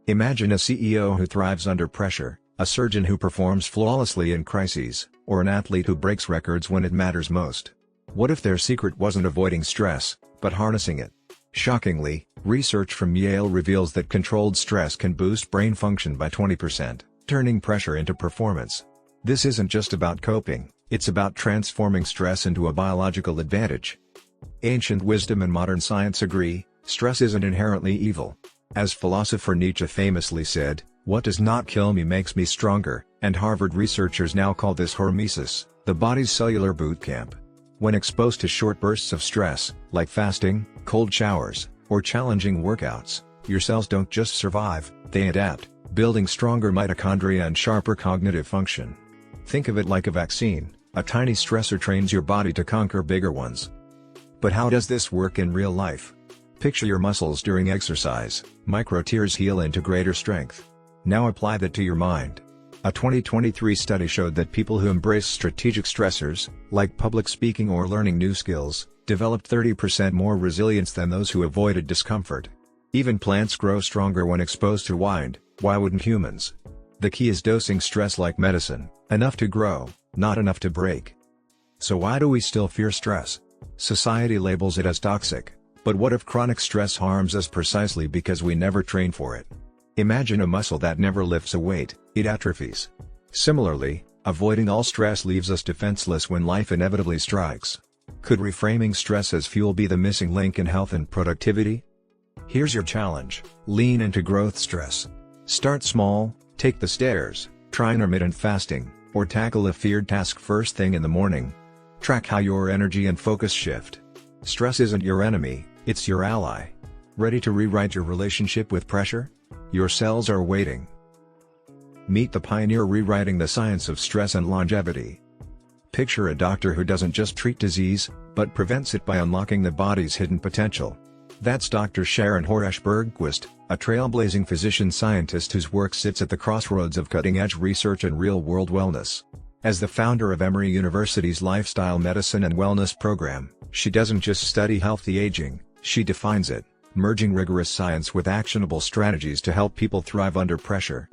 Imagine a CEO who thrives under pressure, a surgeon who performs flawlessly in crises, or an athlete who breaks records when it matters most. What if their secret wasn't avoiding stress, but harnessing it? Shockingly, research from Yale reveals that controlled stress can boost brain function by 20%, turning pressure into performance. This isn't just about coping, it's about transforming stress into a biological advantage. Ancient wisdom and modern science agree, stress isn't inherently evil. As philosopher Nietzsche famously said, "What does not kill me makes me stronger," and Harvard researchers now call this hormesis, the body's cellular boot camp. When exposed to short bursts of stress, like fasting, cold showers, or challenging workouts, your cells don't just survive, they adapt, building stronger mitochondria and sharper cognitive function. Think of it like a vaccine, a tiny stressor trains your body to conquer bigger ones. But how does this work in real life? Picture your muscles during exercise, micro tears heal into greater strength. Now apply that to your mind. A 2023 study showed that people who embrace strategic stressors, like public speaking or learning new skills, developed 30% more resilience than those who avoided discomfort. Even plants grow stronger when exposed to wind, why wouldn't humans? The key is dosing stress like medicine, enough to grow, not enough to break. So why do we still fear stress? Society labels it as toxic, but what if chronic stress harms us precisely because we never train for it? Imagine a muscle that never lifts a weight, it atrophies. Similarly, avoiding all stress leaves us defenseless when life inevitably strikes. Could reframing stress as fuel be the missing link in health and productivity? Here's your challenge: lean into growth stress. Start small, take the stairs, try intermittent fasting, or tackle a feared task first thing in the morning. Track how your energy and focus shift. Stress isn't your enemy, it's your ally. Ready to rewrite your relationship with pressure? Your cells are waiting. Meet the pioneer rewriting the science of stress and longevity. Picture a doctor who doesn't just treat disease, but prevents it by unlocking the body's hidden potential. That's Dr. Sharon Horesh Bergquist, a trailblazing physician-scientist whose work sits at the crossroads of cutting-edge research and real-world wellness. As the founder of Emory University's Lifestyle Medicine and Wellness program, she doesn't just study healthy aging, she defines it, merging rigorous science with actionable strategies to help people thrive under pressure.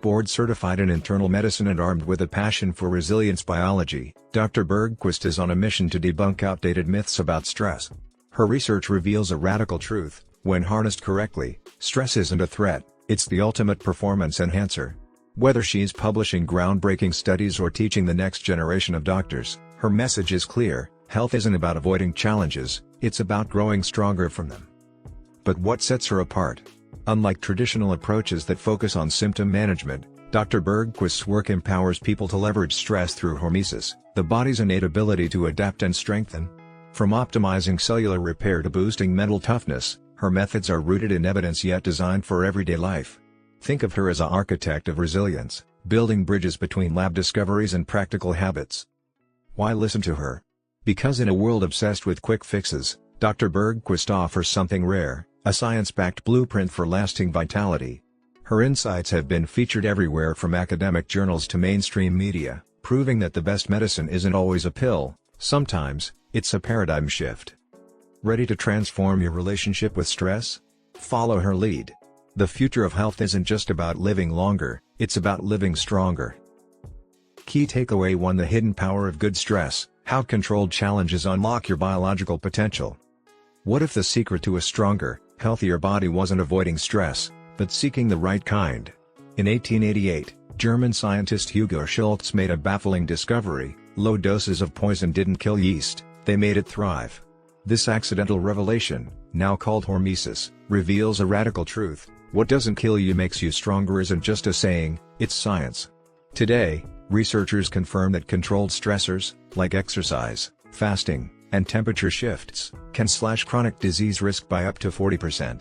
Board-certified in internal medicine and armed with a passion for resilience biology, Dr. Bergquist is on a mission to debunk outdated myths about stress. Her research reveals a radical truth: when harnessed correctly, stress isn't a threat, it's the ultimate performance enhancer. Whether she's publishing groundbreaking studies or teaching the next generation of doctors, her message is clear: health isn't about avoiding challenges, it's about growing stronger from them. But what sets her apart? Unlike traditional approaches that focus on symptom management, Dr. Bergquist's work empowers people to leverage stress through hormesis, the body's innate ability to adapt and strengthen. From optimizing cellular repair to boosting mental toughness, her methods are rooted in evidence yet designed for everyday life. Think of her as an architect of resilience, building bridges between lab discoveries and practical habits. Why listen to her? Because in a world obsessed with quick fixes, Dr. Bergquist offers something rare: a science-backed blueprint for lasting vitality. Her insights have been featured everywhere from academic journals to mainstream media, proving that the best medicine isn't always a pill, sometimes, it's a paradigm shift. Ready to transform your relationship with stress? Follow her lead. The future of health isn't just about living longer, it's about living stronger. Key Takeaway 1: The hidden power of good stress, how controlled challenges unlock your biological potential. What if the secret to a stronger, healthier body wasn't avoiding stress, but seeking the right kind? In 1888, German scientist Hugo Schultz made a baffling discovery: low doses of poison didn't kill yeast, they made it thrive. This accidental revelation, now called hormesis, reveals a radical truth: what doesn't kill you makes you stronger isn't just a saying, it's science. Today, researchers confirm that controlled stressors, like exercise, fasting, and temperature shifts, can slash chronic disease risk by up to 40%.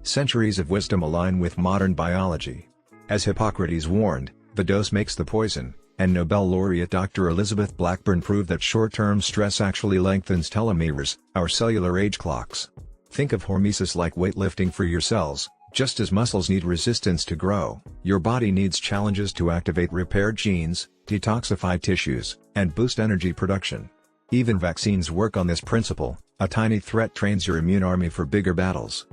Centuries of wisdom align with modern biology. As Hippocrates warned, the dose makes the poison, and Nobel laureate Dr. Elizabeth Blackburn proved that short-term stress actually lengthens telomeres, our cellular age clocks. Think of hormesis like weightlifting for your cells. Just as muscles need resistance to grow, your body needs challenges to activate repaired genes, detoxify tissues, and boost energy production. Even vaccines work on this principle: a tiny threat trains your immune army for bigger battles.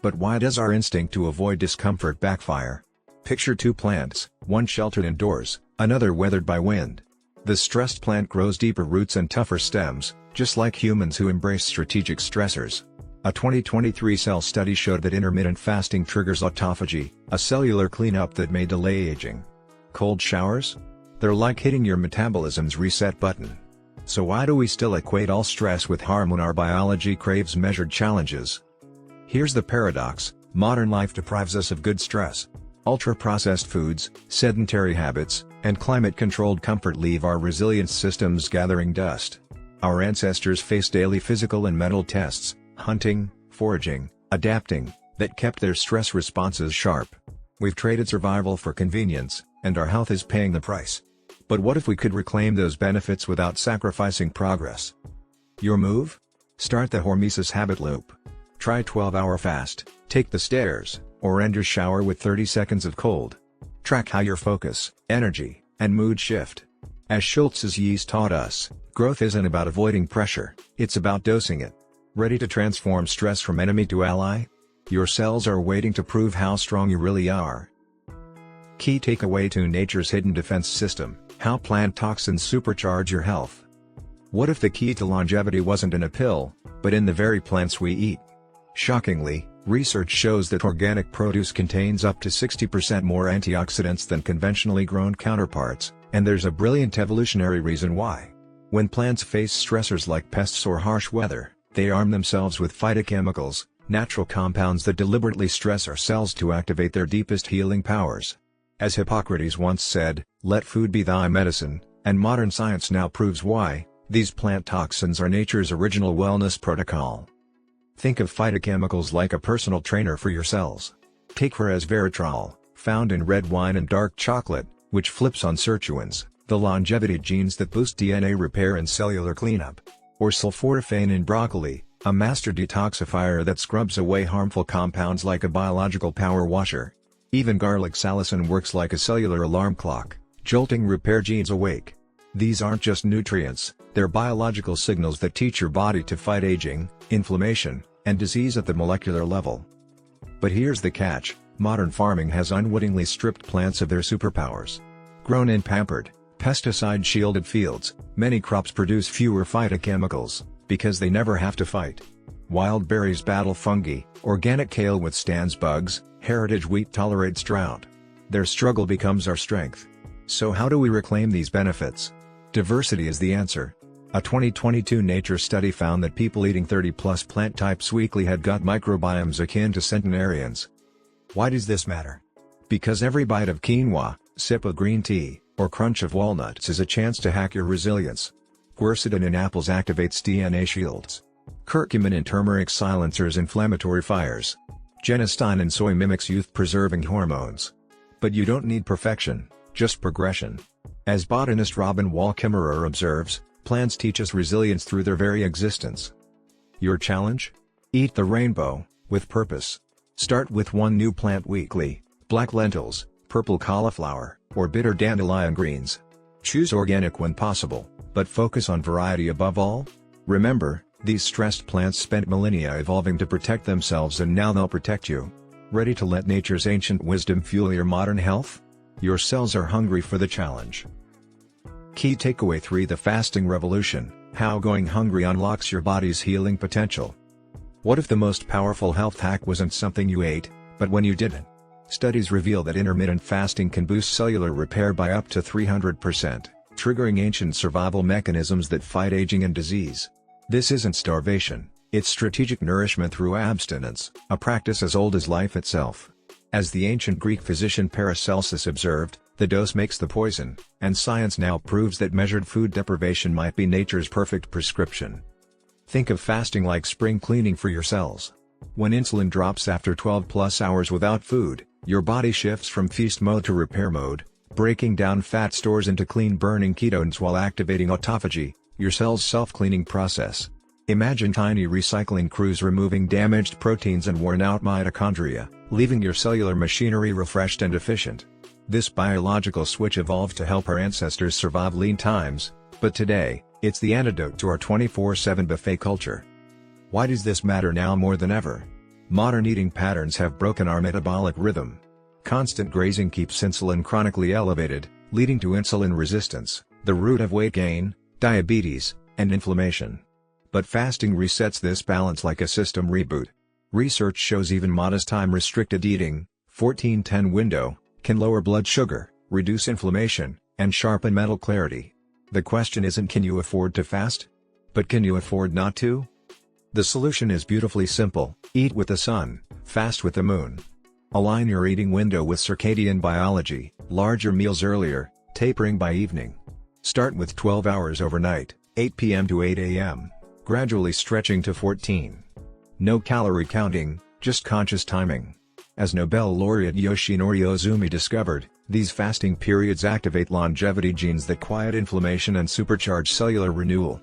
But why does our instinct to avoid discomfort backfire? Picture two plants, one sheltered indoors, another weathered by wind. The stressed plant grows deeper roots and tougher stems, just like humans who embrace strategic stressors. A 2023 Cell study showed that intermittent fasting triggers autophagy, a cellular cleanup that may delay aging. Cold showers? They're like hitting your metabolism's reset button. So why do we still equate all stress with harm when our biology craves measured challenges? Here's the paradox: modern life deprives us of good stress. Ultra-processed foods, sedentary habits, and climate-controlled comfort leave our resilience systems gathering dust. Our ancestors faced daily physical and mental tests, hunting, foraging, adapting, that kept their stress responses sharp. We've traded survival for convenience, and our health is paying the price. But what if we could reclaim those benefits without sacrificing progress? Your move? Start the hormesis habit loop. Try 12-hour fast, take the stairs, or end your shower with 30 seconds of cold. Track how your focus, energy, and mood shift. As Schultz's yeast taught us, growth isn't about avoiding pressure, it's about dosing it. Ready to transform stress from enemy to ally? Your cells are waiting to prove how strong you really are. Key takeaway to nature's hidden defense system: how plant toxins supercharge your health. What if the key to longevity wasn't in a pill, but in the very plants we eat? Shockingly, research shows that organic produce contains up to 60% more antioxidants than conventionally grown counterparts, and there's a brilliant evolutionary reason why. When plants face stressors like pests or harsh weather, they arm themselves with phytochemicals, natural compounds that deliberately stress our cells to activate their deepest healing powers. As Hippocrates once said, "Let food be thy medicine," and modern science now proves why. These plant toxins are nature's original wellness protocol. Think of phytochemicals like a personal trainer for your cells. Take resveratrol, found in red wine and dark chocolate, which flips on sirtuins, the longevity genes that boost DNA repair and cellular cleanup. Or sulforaphane in broccoli, a master detoxifier that scrubs away harmful compounds like a biological power washer. Even garlic salicin works like a cellular alarm clock, jolting repair genes awake. These aren't just nutrients, they're biological signals that teach your body to fight aging, inflammation, and disease at the molecular level. But here's the catch: modern farming has unwittingly stripped plants of their superpowers. Grown in pampered, pesticide-shielded fields, many crops produce fewer phytochemicals, because they never have to fight. Wild berries battle fungi, organic kale withstands bugs, heritage wheat tolerates drought. Their struggle becomes our strength. So how do we reclaim these benefits? Diversity is the answer. A 2022 Nature study found that people eating 30+ plant types weekly had gut microbiomes akin to centenarians. Why does this matter? Because every bite of quinoa, sip of green tea, or crunch of walnuts is a chance to hack your resilience. Quercetin in apples activates DNA shields. Curcumin in turmeric silencers inflammatory fires. Genistein in soy mimics youth-preserving hormones. But you don't need perfection, just progression. As botanist Robin Wall Kimmerer observes, plants teach us resilience through their very existence. Your challenge? Eat the rainbow, with purpose. Start with one new plant weekly: black lentils, purple cauliflower, or bitter dandelion greens. Choose organic when possible, but focus on variety above all. Remember, these stressed plants spent millennia evolving to protect themselves, and now they'll protect you. Ready to let nature's ancient wisdom fuel your modern health? Your cells are hungry for the challenge. Key takeaway 3: The fasting revolution: how going hungry unlocks your body's healing potential. What if the most powerful health hack wasn't something you ate, but when you didn't? Studies reveal that intermittent fasting can boost cellular repair by up to 300%, triggering ancient survival mechanisms that fight aging and disease. This isn't starvation, it's strategic nourishment through abstinence, a practice as old as life itself. As the ancient Greek physician Paracelsus observed, the dose makes the poison, and science now proves that measured food deprivation might be nature's perfect prescription. Think of fasting like spring cleaning for your cells. When insulin drops after 12+ hours without food, your body shifts from feast mode to repair mode, breaking down fat stores into clean-burning ketones while activating autophagy, your cell's self-cleaning process. Imagine tiny recycling crews removing damaged proteins and worn-out mitochondria, leaving your cellular machinery refreshed and efficient. This biological switch evolved to help our ancestors survive lean times, but today, it's the antidote to our 24/7 buffet culture. Why does this matter now more than ever? Modern eating patterns have broken our metabolic rhythm. Constant grazing keeps insulin chronically elevated, leading to insulin resistance, the root of weight gain, diabetes, and inflammation. But fasting resets this balance like a system reboot. Research shows even modest time-restricted eating, 14-10 window, can lower blood sugar, reduce inflammation, and sharpen mental clarity. The question isn't can you afford to fast? But can you afford not to? The solution is beautifully simple: eat with the sun, fast with the moon. Align your eating window with circadian biology, larger meals earlier, tapering by evening. Start with 12 hours overnight, 8 p.m. to 8 a.m., gradually stretching to 14. No calorie counting, just conscious timing. As Nobel laureate Yoshinori Ozumi discovered, these fasting periods activate longevity genes that quiet inflammation and supercharge cellular renewal.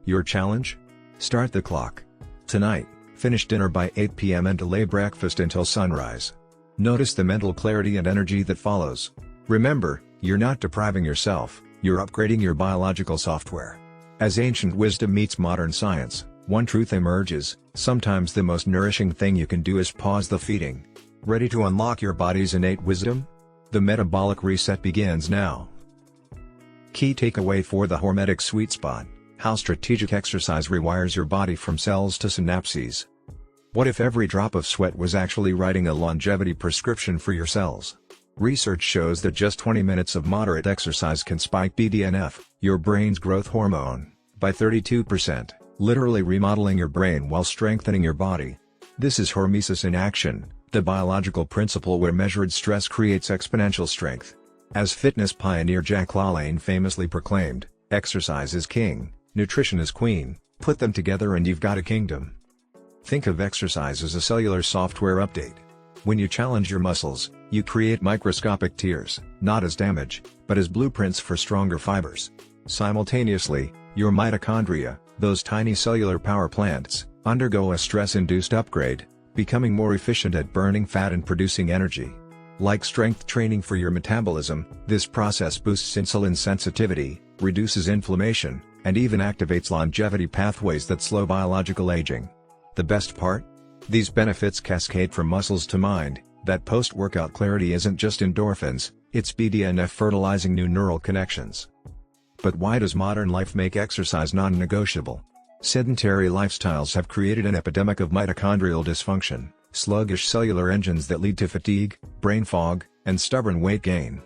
Your challenge? Start the clock. Tonight, finish dinner by 8 p.m. and delay breakfast until sunrise. Notice the mental clarity and energy that follows. Remember, you're not depriving yourself, you're upgrading your biological software. As ancient wisdom meets modern science, one truth emerges: sometimes the most nourishing thing you can do is pause the feeding. Ready to unlock your body's innate wisdom? The metabolic reset begins now. Key takeaway for the Hormetic sweet spot: how strategic exercise rewires your body from cells to synapses. What if every drop of sweat was actually writing a longevity prescription for your cells? Research shows that just 20 minutes of moderate exercise can spike BDNF, your brain's growth hormone, by 32%, literally remodeling your brain while strengthening your body. This is hormesis in action, the biological principle where measured stress creates exponential strength. As fitness pioneer Jack LaLanne famously proclaimed, exercise is king, nutrition is queen, put them together and you've got a kingdom. Think of exercise as a cellular software update. When you challenge your muscles, you create microscopic tears, not as damage, but as blueprints for stronger fibers. Simultaneously, your mitochondria, those tiny cellular power plants, undergo a stress-induced upgrade, becoming more efficient at burning fat and producing energy. Like strength training for your metabolism, this process boosts insulin sensitivity, reduces inflammation, and even activates longevity pathways that slow biological aging. The best part? These benefits cascade from muscles to mind. That post-workout clarity isn't just endorphins, it's BDNF fertilizing new neural connections. But why does modern life make exercise non-negotiable? Sedentary lifestyles have created an epidemic of mitochondrial dysfunction, sluggish cellular engines that lead to fatigue, brain fog, and stubborn weight gain.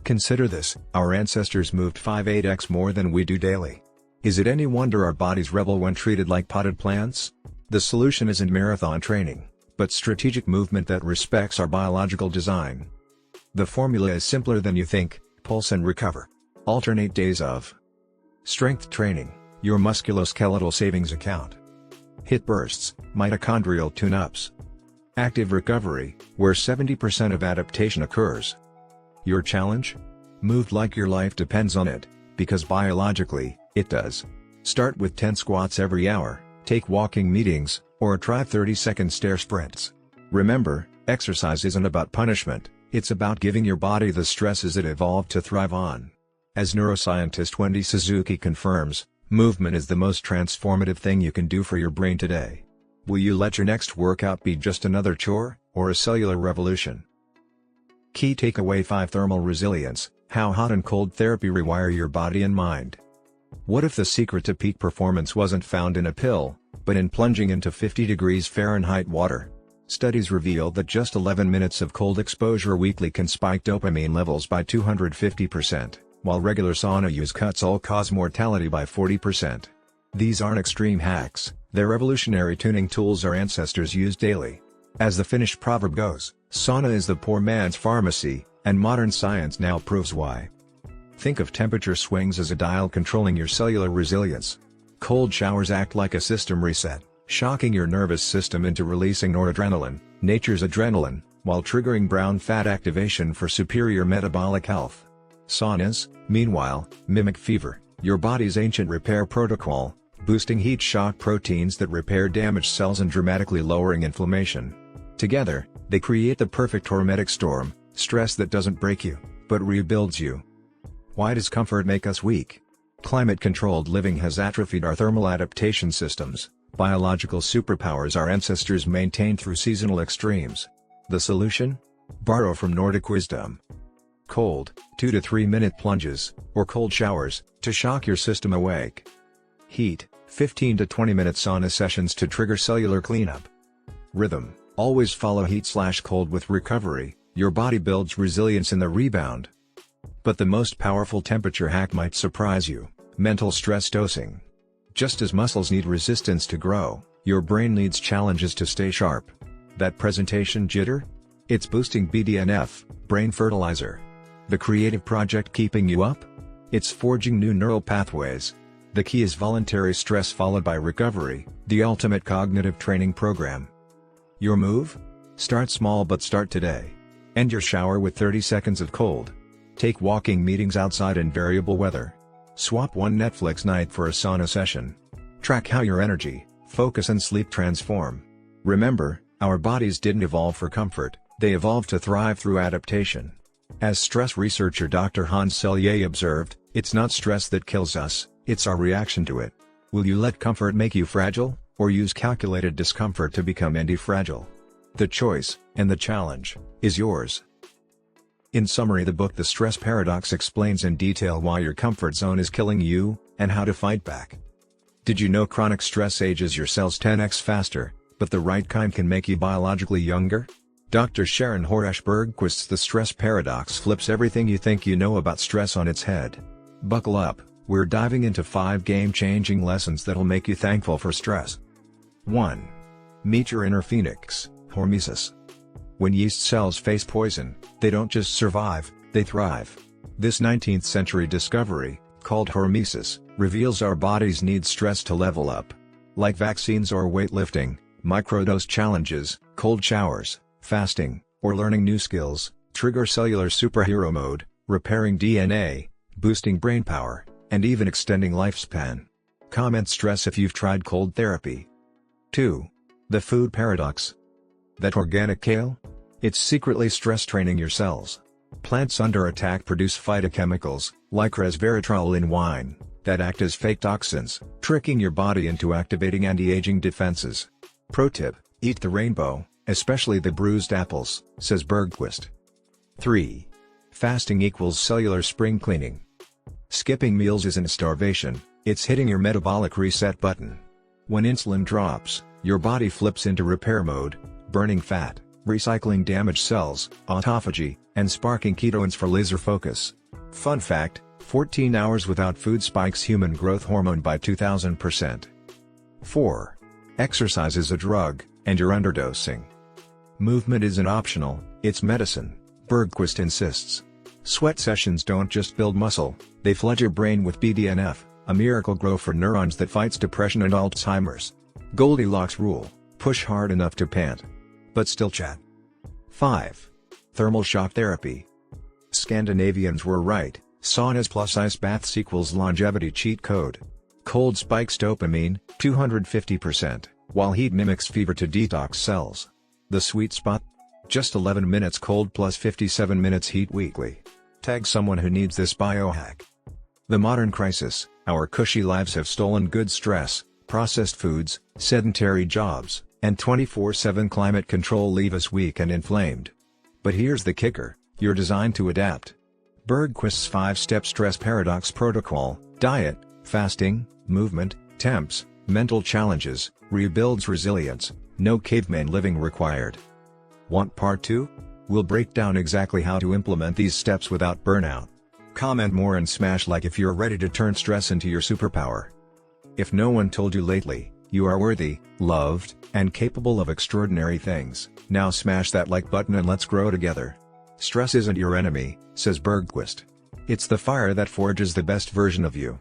Consider this: our ancestors moved 5-8x more than we do daily. Is it any wonder our bodies rebel when treated like potted plants? The solution isn't marathon training, but strategic movement that respects our biological design. The formula is simpler than you think: pulse and recover. Alternate days of strength training, your musculoskeletal savings account. Hit bursts, mitochondrial tune-ups. Active recovery, where 70% of adaptation occurs. Your challenge? Move like your life depends on it, because biologically, it does. Start with 10 squats every hour, take walking meetings, or try 30-second stair sprints. Remember, exercise isn't about punishment, it's about giving your body the stresses it evolved to thrive on. As neuroscientist Wendy Suzuki confirms, movement is the most transformative thing you can do for your brain today. Will you let your next workout be just another chore, or a cellular revolution? Key takeaway 5: Thermal resilience: how hot and cold therapy rewire your body and mind. What if the secret to peak performance wasn't found in a pill, but in plunging into 50 degrees Fahrenheit water? Studies reveal that just 11 minutes of cold exposure weekly can spike dopamine levels by 250%, while regular sauna use cuts all-cause mortality by 40%. These aren't extreme hacks, they're evolutionary tuning tools our ancestors used daily. As the Finnish proverb goes, sauna is the poor man's pharmacy, and modern science now proves why. Think of temperature swings as a dial controlling your cellular resilience. Cold showers act like a system reset, shocking your nervous system into releasing noradrenaline, nature's adrenaline, while triggering brown fat activation for superior metabolic health. Saunas, meanwhile, mimic fever, your body's ancient repair protocol, boosting heat shock proteins that repair damaged cells and dramatically lowering inflammation. Together, they create the perfect hormetic storm: stress that doesn't break you, but rebuilds you. Why does comfort make us weak? Climate-controlled living has atrophied our thermal adaptation systems. Biological superpowers our ancestors maintained through seasonal extremes. The solution? Borrow from Nordic wisdom. Cold, 2 to 3 minute plunges, or cold showers, to shock your system awake. Heat, 15 to 20 minute sauna sessions to trigger cellular cleanup. Rhythm, always follow heat/cold with recovery, your body builds resilience in the rebound. But the most powerful temperature hack might surprise you: mental stress dosing. Just as muscles need resistance to grow, your brain needs challenges to stay sharp. That presentation jitter? It's boosting BDNF, brain fertilizer. The creative project keeping you up? It's forging new neural pathways. The key is voluntary stress followed by recovery, the ultimate cognitive training program. Your move? Start small but start today. End your shower with 30 seconds of cold. Take walking meetings outside in variable weather. Swap one Netflix night for a sauna session. Track how your energy, focus and sleep transform. Remember, our bodies didn't evolve for comfort, they evolved to thrive through adaptation. As stress researcher Dr. Hans Selye observed, it's not stress that kills us, it's our reaction to it. Will you let comfort make you fragile, or use calculated discomfort to become anti-fragile? The choice, and the challenge, is yours. In summary, the book The Stress Paradox explains in detail why your comfort zone is killing you, and how to fight back. Did you know chronic stress ages your cells 10x faster, but the right kind can make you biologically younger? Dr. Sharon Horesh Bergquist's The Stress Paradox flips everything you think you know about stress on its head. Buckle up, we're diving into 5 game-changing lessons that'll make you thankful for stress. 1. Meet your inner phoenix, hormesis. When yeast cells face poison, they don't just survive, they thrive. This 19th century discovery, called hormesis, reveals our bodies need stress to level up. Like vaccines or weightlifting, microdose challenges, cold showers, fasting, or learning new skills, trigger cellular superhero mode, repairing DNA, boosting brain power, and even extending lifespan. Comment stress if you've tried cold therapy. 2. The food paradox. That organic kale? It's secretly stress training your cells. Plants under attack produce phytochemicals, like resveratrol in wine, that act as fake toxins, tricking your body into activating anti-aging defenses. Pro tip: eat the rainbow, especially the bruised apples, says Bergquist. 3. Fasting equals cellular spring cleaning. Skipping meals isn't starvation, it's hitting your metabolic reset button. When insulin drops, your body flips into repair mode, burning fat, recycling damaged cells, autophagy, and sparking ketones for laser focus. Fun fact: 14 hours without food spikes human growth hormone by 2000%. 4. Exercise is a drug, and you're underdosing. Movement isn't optional, it's medicine, Bergquist insists. Sweat sessions don't just build muscle, they flood your brain with BDNF, a miracle grow for neurons that fights depression and Alzheimer's. Goldilocks rule: push hard enough to pant, but still chat. 5. Thermal shock therapy. Scandinavians were right, saunas plus ice baths equals longevity cheat code. Cold spikes dopamine, 250%, while heat mimics fever to detox cells. The sweet spot? Just 11 minutes cold plus 57 minutes heat weekly. Tag someone who needs this biohack. The modern crisis: our cushy lives have stolen good stress, processed foods, sedentary jobs, and 24/7 climate control leave us weak and inflamed. But here's the kicker: you're designed to adapt. Bergquist's 5-step stress paradox protocol, diet, fasting, movement, temps, mental challenges, rebuilds resilience, no caveman living required. Want part 2? We'll break down exactly how to implement these steps without burnout. Comment more and smash like if you're ready to turn stress into your superpower. If no one told you lately, you are worthy, loved, and capable of extraordinary things, now smash that like button and let's grow together. Stress isn't your enemy, says Bergquist. It's the fire that forges the best version of you.